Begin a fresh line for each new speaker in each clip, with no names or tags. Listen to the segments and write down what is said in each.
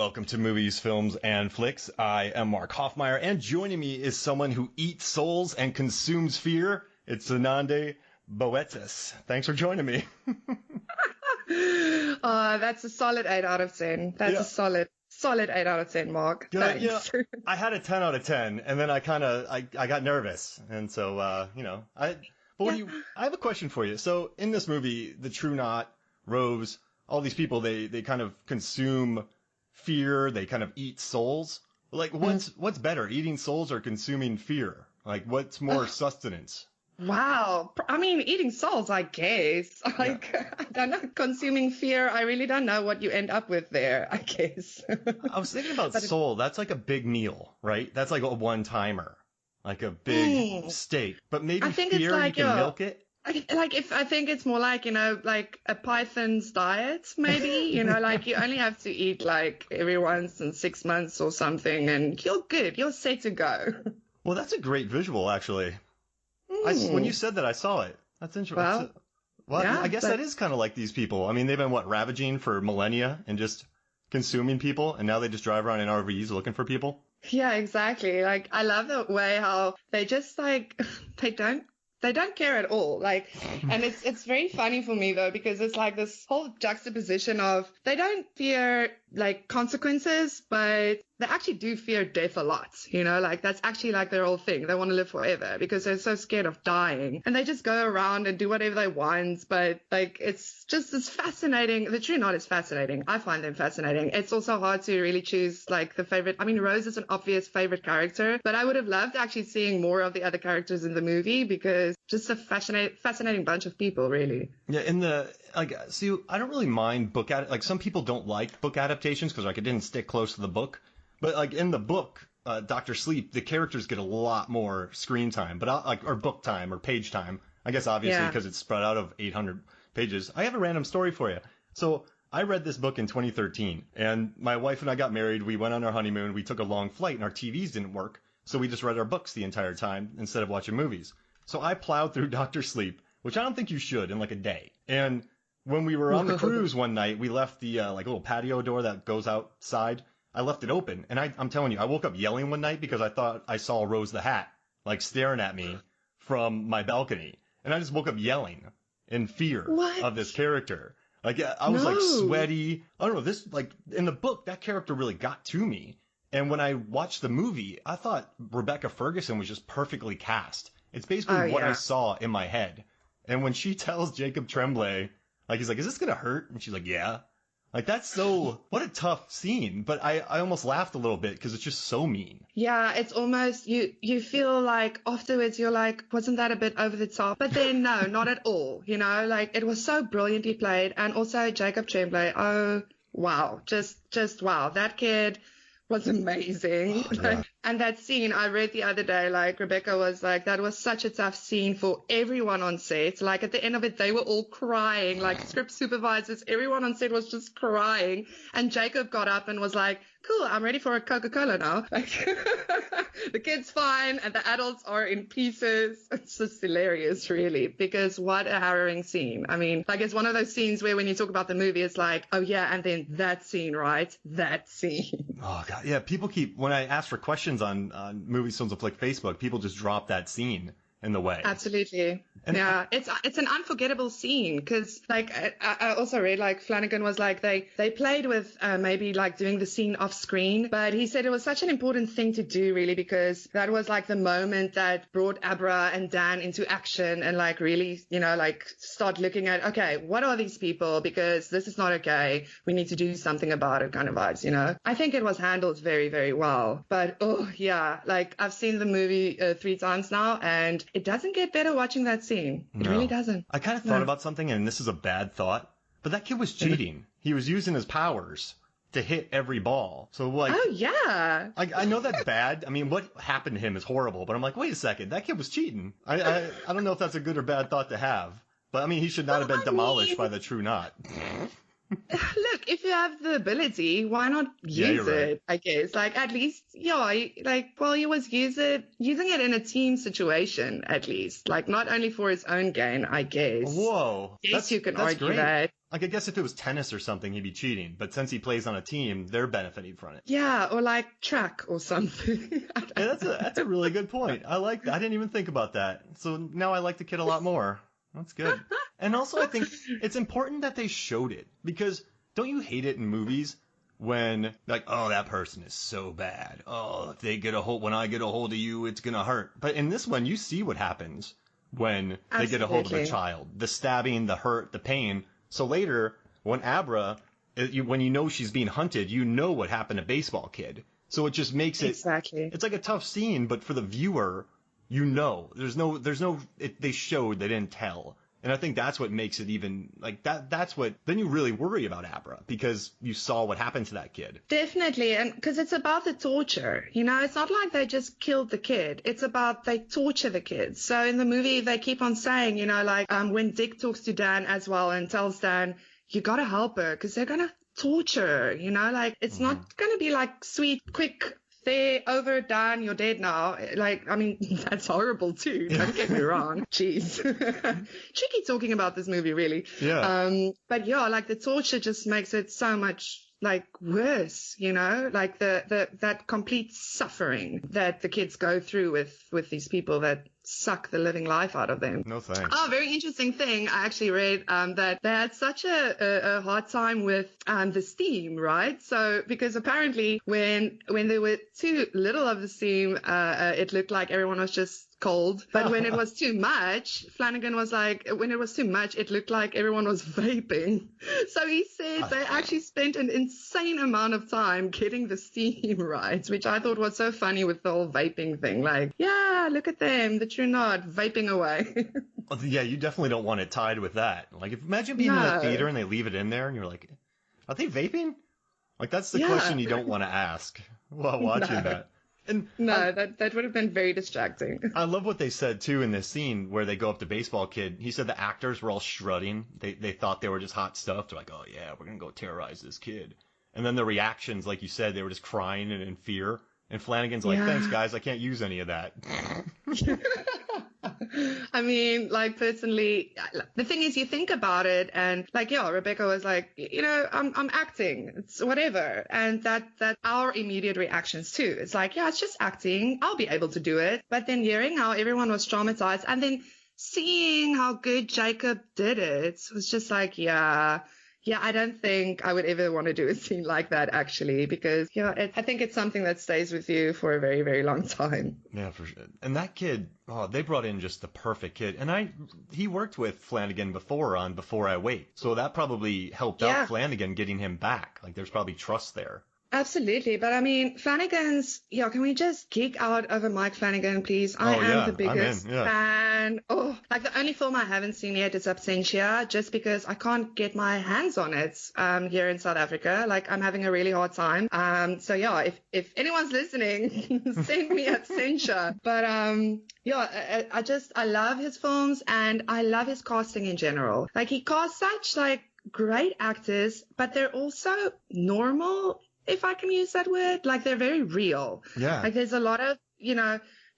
welcome to Movies, Films, and Flicks. I am Mark Hoffmeyer, and joining me is someone who eats souls and consumes fear. It's Zanandi Botes. Thanks for joining me.
That's a solid 8 out of 10. That's a solid 8 out of 10, Mark.
Good.
Thanks.
I had a 10 out of 10, and then I got nervous, and so I have a question for you. So in this movie, the True Knot, Rose, all these people, they kind of consume fear, they kind of eat souls. Like, what's better, eating souls or consuming fear? Like, what's more sustenance?
Wow. I mean, eating souls, I guess. I don't know. Consuming fear, I really don't know what you end up with there, I guess.
I was thinking about soul. That's like a big meal, right? That's like a one-timer, like a big steak. But maybe fear, like you can milk it.
I think it's more like, like a python's diet, maybe, like you only have to eat like every once in 6 months or something and you're good. You're set to go.
Well, that's a great visual, actually. When you said that, I saw it. That's interesting. I guess that is kind of like these people. I mean, they've been, ravaging for millennia and just consuming people, and now they just drive around in RVs looking for people?
Yeah, exactly. Like, I love the way how they just, like, they don't care at all. Like, and it's very funny for me though, because it's like this whole juxtaposition of they don't fear like consequences, but they actually do fear death a lot. Like that's actually like their whole thing. They want to live forever because they're so scared of dying, and they just go around and do whatever they want. But like, it's just this fascinating. The True Knot is fascinating. I find them fascinating. It's also hard to really choose like the favorite. I mean, Rose is an obvious favorite character, but I would have loved actually seeing more of the other characters in the movie because just a fascinating bunch of people, really.
Yeah, I don't really mind some people don't like book adaptations because like it didn't stick close to the book. But like in the book, Dr. Sleep, the characters get a lot more screen time, but or book time or page time. I guess obviously because it's spread out of 800 pages. I have a random story for you. So I read this book in 2013, and my wife and I got married. We went on our honeymoon. We took a long flight, and our TVs didn't work, so we just read our books the entire time instead of watching movies. So I plowed through Dr. Sleep, which I don't think you should, in like a day. And when we were on the cruise one night, we left the little patio door that goes outside. I left it open, and I'm telling you, I woke up yelling one night because I thought I saw Rose the Hat, like, staring at me from my balcony. And I just woke up yelling in fear of this character. Like, I was, like, sweaty. I don't know, in the book, that character really got to me. And when I watched the movie, I thought Rebecca Ferguson was just perfectly cast. It's basically what I saw in my head. And when she tells Jacob Tremblay, like, he's like, is this gonna hurt? And she's like, yeah. Like, that's what a tough scene. But I almost laughed a little bit because it's just so mean.
Yeah, it's almost, you feel like afterwards you're like, wasn't that a bit over the top? But then no, not at all. Like it was so brilliantly played. And also Jacob Tremblay, oh, wow. Just wow. That kid was amazing. And that scene I read the other day, like Rebecca was like, that was such a tough scene for everyone on set. Like at the end of it, they were all crying, like script supervisors, everyone on set was just crying. And Jacob got up and was like, cool, I'm ready for a Coca-Cola now. Like, the kid's fine and the adults are in pieces. It's just hilarious, really, because what a harrowing scene. I mean, like it's one of those scenes where when you talk about the movie, it's like, oh yeah, and then that scene, right? That scene.
Oh God, yeah. People when I ask for questions on Movies, Films, and Flick Facebook, people just drop that scene in the way.
Absolutely. And it's an unforgettable scene because like I also read like Flanagan was like they played with maybe like doing the scene off screen, but he said it was such an important thing to do really because that was like the moment that brought Abra and Dan into action and like really like start looking at, okay, what are these people, because this is not okay, we need to do something about it kind of vibes. I think it was handled very, very well. But like I've seen the movie 3 times now and it doesn't get better watching that scene. It really doesn't.
I kind of thought about something, and this is a bad thought, but that kid was cheating. He was using his powers to hit every ball. So like,
oh yeah.
I know that's bad. I mean, what happened to him is horrible, but I'm like, wait a second, that kid was cheating. I don't know if that's a good or bad thought to have, but I mean, he should not have been demolished by the True Knot.
Look, if you have the ability, why not use it? I guess, like at least, he was using it in a team situation, at least, like not only for his own gain. I guess.
Whoa,
Yes, you can argue that.
Like, I guess if it was tennis or something, he'd be cheating. But since he plays on a team, they're benefiting from it.
Yeah, or like track or something.
Yeah, that's a really good point. I like that. I didn't even think about that. So now I like the kid a lot more. That's good. And also, I think it's important that they showed it, because don't you hate it in movies when, like, oh, that person is so bad. Oh, if they get a hold, when I get a hold of you, it's gonna hurt. But in this one, you see what happens when they get a hold of a child. The stabbing, the hurt, the pain. So later, when Abra, when you know she's being hunted, you know what happened to Baseball Kid. So it just makes it,
exactly.
It's like a tough scene, but for the viewer, you know, they showed, they didn't tell. And I think that's what makes it even, like, that's what, then you really worry about Abra, because you saw what happened to that kid.
Definitely, and because it's about the torture, you know, it's not like they just killed the kid, it's about they torture the kids. So in the movie, they keep on saying, you know, like, when Dick talks to Dan as well and tells Dan, you gotta help her, because they're gonna torture her, you know, like, it's not gonna be like sweet, quick, there, over, done, you're dead now. Like, I mean, that's horrible too. Don't get me wrong. Jeez. Tricky talking about this movie, really.
Yeah.
But yeah, like the torture just makes it so much like worse, you know, like that complete suffering that the kids go through with these people that suck the living life out of them.
No thanks.
Oh, very interesting thing. I actually read that they had such a hard time with the steam, right? So because apparently when there were too little of the steam, it looked like everyone was just cold. But when it was too much, Flanagan was like, when it was too much, it looked like everyone was vaping. So he said they actually spent an insane amount of time getting the steam right, which I thought was so funny with the whole vaping thing. Like, yeah, look at them, the true not vaping away.
Yeah, you definitely don't want it tied with that. Like, imagine being in a theater and they leave it in there and you're like, are they vaping? Like, that's the question you don't want to ask while watching that. And
that would have been very distracting.
I love what they said too in this scene where they go up to Baseball Kid. He said the actors were all strutting. They thought they were just hot stuff. They're like, oh yeah, we're gonna go terrorize this kid. And then the reactions, like you said, they were just crying and in fear. And Flanagan's like, thanks guys, I can't use any of that.
I mean, like, personally, the thing is, you think about it, and like, yeah, Rebecca was like, you know, I'm acting, it's whatever, and that our immediate reactions too. It's like, yeah, it's just acting, I'll be able to do it. But then hearing how everyone was traumatized, and then seeing how good Jacob did it was just like, yeah, I don't think I would ever want to do a scene like that, actually, because, you know, I think it's something that stays with you for a very, very long time.
Yeah, for sure. And that kid, they brought in just the perfect kid. And he worked with Flanagan before on Before I Wait. So that probably helped out Flanagan getting him back. Like, there's probably trust there.
Absolutely. But I mean, Flanagan's, can we just geek out over Mike Flanagan, please? I am the biggest fan. Oh, like the only film I haven't seen yet is Absentia, just because I can't get my hands on it here in South Africa. Like, I'm having a really hard time. So yeah, if anyone's listening, send me Absentia. But I love his films and I love his casting in general. Like, he casts such like great actors, but they're also normal, if I can use that word. Like, they're very real.
Yeah.
Like, there's a lot of,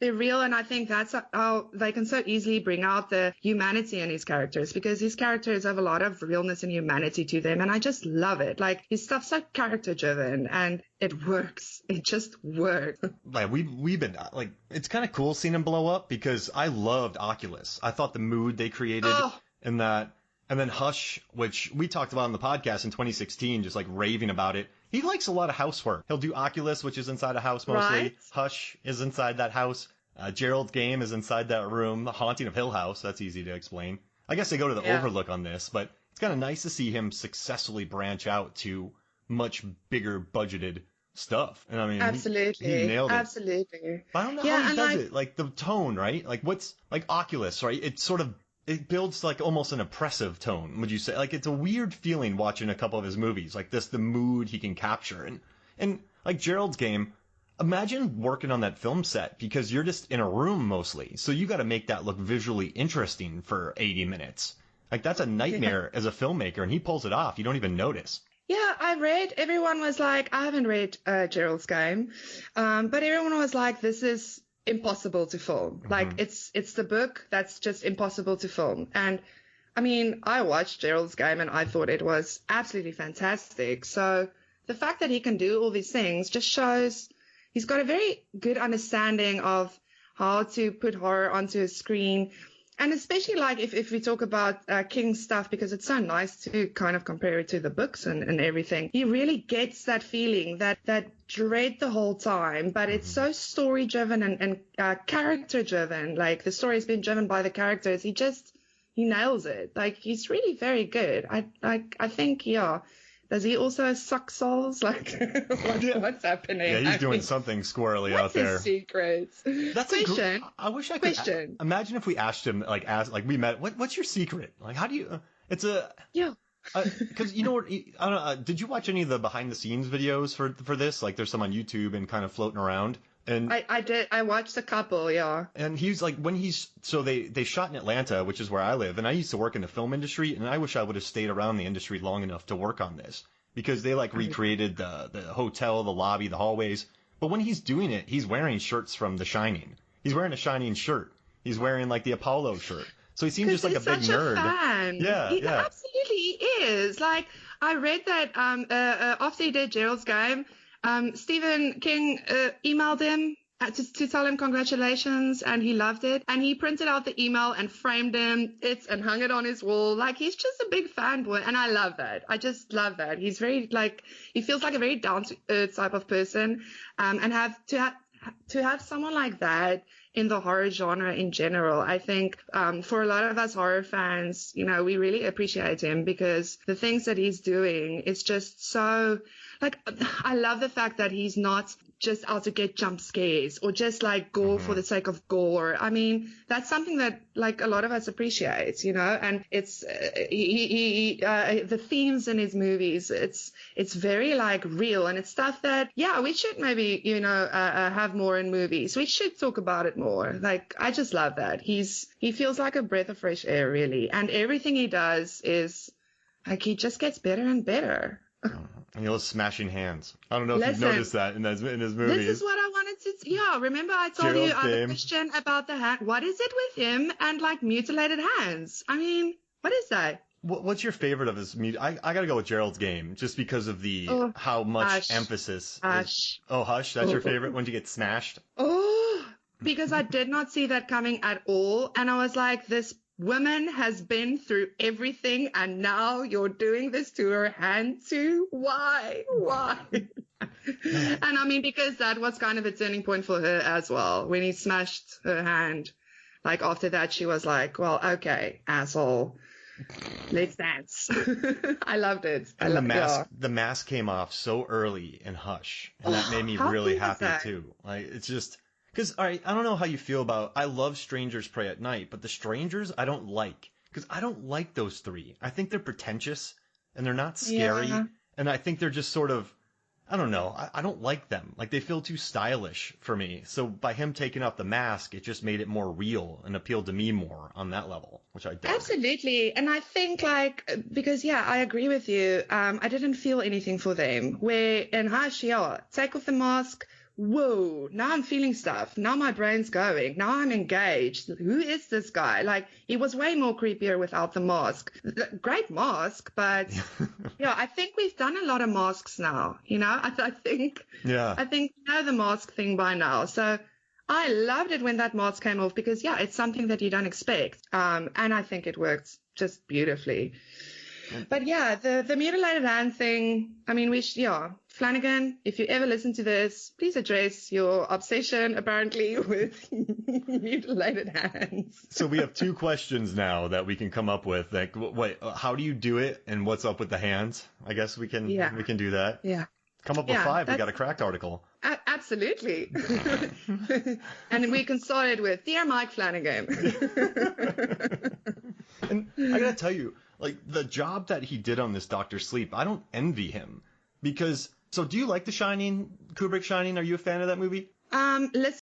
they're real, and I think that's how they can so easily bring out the humanity in his characters, because his characters have a lot of realness and humanity to them, and I just love it. Like, his stuff's so character-driven, and it works. It just works.
Like, we've been, like, it's kind of cool seeing him blow up, because I loved Oculus. I thought the mood they created in that, and then Hush, which we talked about on the podcast in 2016, just like raving about it. He likes a lot of housework. He'll do Oculus, which is inside a house mostly.
Right.
Hush is inside that house. Gerald's Game is inside that room. The Haunting of Hill House, that's easy to explain. I guess they go to the Overlook on this, but it's kind of nice to see him successfully branch out to much bigger budgeted stuff. And I mean,
absolutely,
he nailed it.
Absolutely.
But I don't know how he does it. Like, the tone, right? Like, what's like Oculus, right? It builds like almost an oppressive tone, would you say? Like, it's a weird feeling watching a couple of his movies, like the mood he can capture. And like Gerald's Game, imagine working on that film set, because you're just in a room mostly. So you got to make that look visually interesting for 80 minutes. Like, that's a nightmare as a filmmaker, and he pulls it off. You don't even notice.
Yeah, everyone was like, I haven't read Gerald's Game, but everyone was like, this is impossible to film. Like, it's the book that's just impossible to film. And I mean, I watched Gerald's game and I thought it was absolutely fantastic. So the fact that he can do all these things just shows he's got a very good understanding of how to put horror onto a screen. And especially like if we talk about King's stuff, because it's so nice to kind of compare it to the books and everything. He really gets that feeling, that dread the whole time, but it's so story driven and character driven. Like the story has been driven by the characters. He nails it. Like he's really very good. I think, yeah. Does he also suck souls? Like, what's happening?
Yeah, he's doing something squirrely out there.
What's his secret?
That's
question.
I wish I could. Imagine if we asked him, like we met. What's your secret? Like, how do you? It's a.
Yeah.
Because you know what? I don't know. Did you watch any of the behind the scenes videos for this? Like, there's some on YouTube and kind of floating around. And
I did. I watched a couple, yeah.
And he's like, so they shot in Atlanta, which is where I live, and I used to work in the film industry, and I wish I would have stayed around the industry long enough to work on this, because they like recreated the hotel, the lobby, the hallways. But when he's doing it, he's wearing shirts from The Shining. He's wearing a Shining shirt. He's wearing like the Apollo shirt. So he seems just like a big nerd.
Fan.
Yeah,
he absolutely is. Like I read that after he did Gerald's game. Stephen King emailed him to tell him congratulations, and he loved it. And he printed out the email and framed it and hung it on his wall. Like, he's just a big fanboy, and I love that. I just love that. He's very, like, he feels like a very down-to-earth type of person. And to have someone like that in the horror genre in general, I think for a lot of us horror fans, you know, we really appreciate him, because the things that he's doing is just so... Like, I love the fact that he's not just out to get jump scares or just like gore for the sake of gore. I mean, that's something that like a lot of us appreciate, you know, and it's, the themes in his movies, it's very like real, and it's stuff that, yeah, we should maybe, you know, have more in movies. We should talk about it more. Like, I just love that. He feels like a breath of fresh air, really. And everything he does is like, he just gets better and better.
And he loves smashing hands. I don't know if you've noticed that in his movies.
This is what I wanted to... Yeah, remember I told you the question about the hand. What is it with him and, like, mutilated hands? I mean, what is that?
What's your favorite of his... I got to go with Gerald's game, just because of the how much emphasis...
Hush.
Hush? That's your favorite? When you get smashed?
Oh, because I did not see that coming at all. And I was like, this... woman has been through everything, and now you're doing this to her hand too? Why? And I mean, because that was kind of a turning point for her as well. When he smashed her hand, like after that, she was like, well, okay, asshole, let's dance. I loved it.
And the mask came off so early in Hush, and that made me really happy too. Like, it's just... Because, all right, I don't know how you feel about... I love Strangers Pray at Night, but The Strangers I don't like. Because I don't like those three. I think they're pretentious, and they're not scary. Yeah. And I think they're just sort of... I don't know. I don't like them. Like, they feel too stylish for me. So by him taking off the mask, it just made it more real and appealed to me more on that level, which I did.
Absolutely. And I think, like, because, yeah, I agree with you. I didn't feel anything for them. Where in Hush, yeah, take off the mask... Whoa, now I'm feeling stuff. Now my brain's going. Now I'm engaged. Who is this guy? Like, he was way more creepier without the mask. Great mask, but yeah, I think we've done a lot of masks now. You know, I think we know the mask thing by now. So I loved it when that mask came off, because yeah, it's something that you don't expect. And I think it worked just beautifully. But yeah, the mutilated hand thing, I mean, Flanagan, if you ever listen to this, please address your obsession, apparently, with mutilated hands.
So we have two questions now that we can come up with. Like, wait, how do you do it, and what's up with the hands? I guess we can do that.
Yeah.
Come up with 5. We got a cracked article.
Absolutely. And we can start it with, Dear Mike Flanagan.
And I gotta tell you, like, the job that he did on this Dr. Sleep, I don't envy him. Because, so do you like The Shining, Kubrick Shining? Are you a fan of that movie?
Listen.